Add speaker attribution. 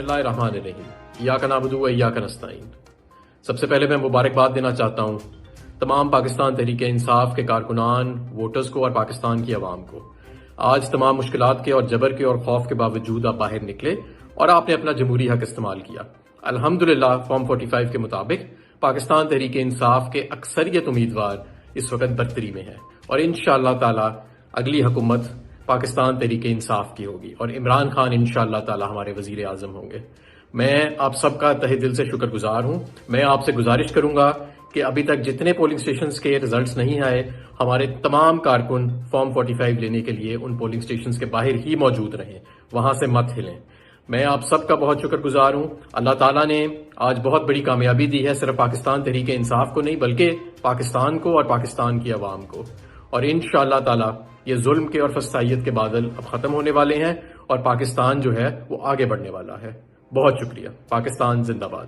Speaker 1: اللہ الرحمن الرحیم ایاک نعبد و ایاک نستعین۔ سب سے پہلے میں مبارکباد دینا چاہتا ہوں تمام پاکستان تحریک انصاف کے کارکنان، ووٹرز کو اور پاکستان کی عوام کو۔ آج تمام مشکلات کے اور جبر کے اور خوف کے باوجود آپ باہر نکلے اور آپ نے اپنا جمہوری حق استعمال کیا۔ الحمدللہ فارم 45 کے مطابق پاکستان تحریک انصاف کے اکثریت امیدوار اس وقت برتری میں ہیں اور انشاءاللہ تعالی اگلی حکومت پاکستان تحریک انصاف کی ہوگی اور عمران خان انشاءاللہ تعالی ہمارے وزیر اعظم ہوں گے۔ میں آپ سب کا تہہ دل سے شکر گزار ہوں۔ میں آپ سے گزارش کروں گا کہ ابھی تک جتنے پولنگ سٹیشنز کے رزلٹس نہیں آئے، ہمارے تمام کارکن فارم 45 لینے کے لیے ان پولنگ سٹیشنز کے باہر ہی موجود رہیں، وہاں سے مت ہلیں۔ میں آپ سب کا بہت شکر گزار ہوں۔ اللہ تعالیٰ نے آج بہت بڑی کامیابی دی ہے، صرف پاکستان تحریک انصاف کو نہیں بلکہ پاکستان کو اور پاکستان کی عوام کو، اور انشاءاللہ تعالیٰ یہ ظلم کے اور فسطائیت کے بادل اب ختم ہونے والے ہیں اور پاکستان جو ہے وہ آگے بڑھنے والا ہے۔ بہت شکریہ۔ پاکستان زندہ باد۔